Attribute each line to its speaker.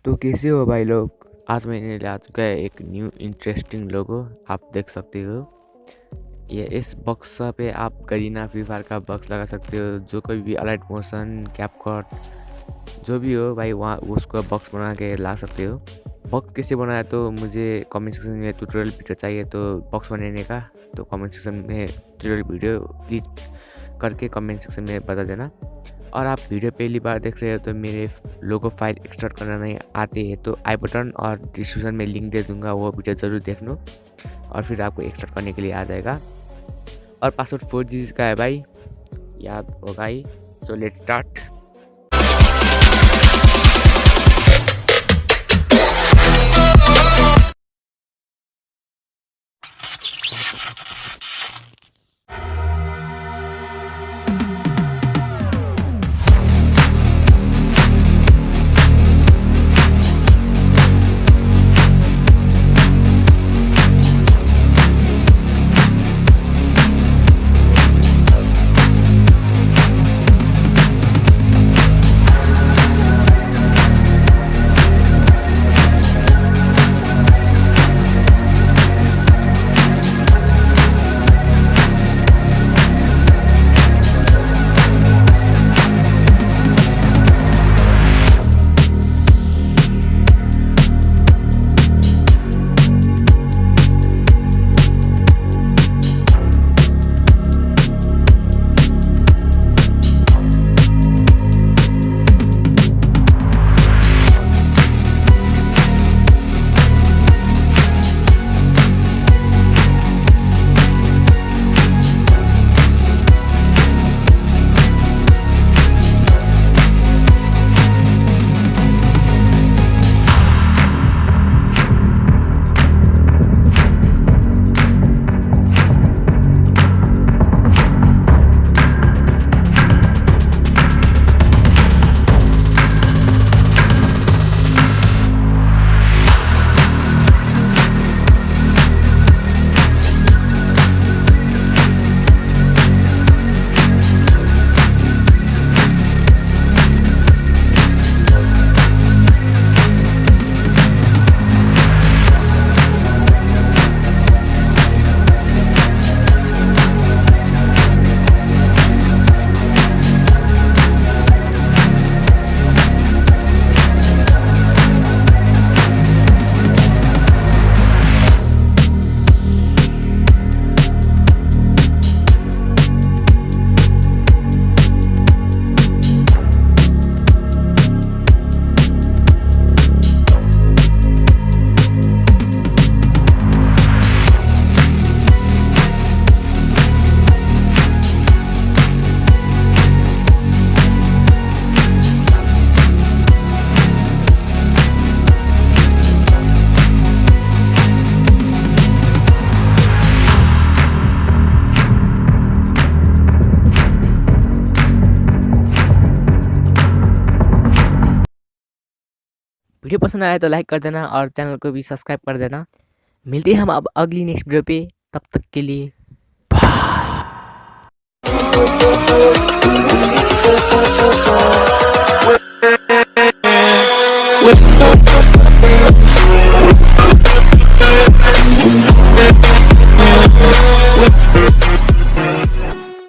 Speaker 1: तो कैसे हो भाई लोग। आज मैंने ला चुका है एक न्यू इंटरेस्टिंग लोगो, आप देख सकते हो। ये इस बॉक्स पे आप गरीना फ्री फायर का बॉक्स लगा सकते हो, जो कोई भी अलाइट मोशन कैपकट जो भी हो भाई, वहाँ उसको बॉक्स बना के ला सकते हो। बॉक्स कैसे बनाया तो मुझे कमेंट सेक्शन में ट्यूटोरियल वीडियो चाहिए, तो बॉक्स बनाने का तो कमेंट सेक्शन में ट्यूटोरियल वीडियो प्लीज़ करके कमेंट सेक्शन में बता देना। और आप वीडियो पहली बार देख रहे हो तो मेरे लोगो फाइल एक्सट्रैक्ट करना नहीं आती है तो आई बटन और डिस्क्रिप्शन में लिंक दे दूंगा, वो वीडियो ज़रूर देख लो और फिर आपको एक्सट्रैक्ट करने के लिए आ जाएगा। और पासवर्ड 4 डिजिट का है भाई, याद होगा ही। So let's start. वीडियो पसंद आया तो लाइक कर देना और चैनल को भी सब्सक्राइब कर देना। मिलते हैं हम अब अगली नेक्स्ट वीडियो पे, तब तक के लिए बाय।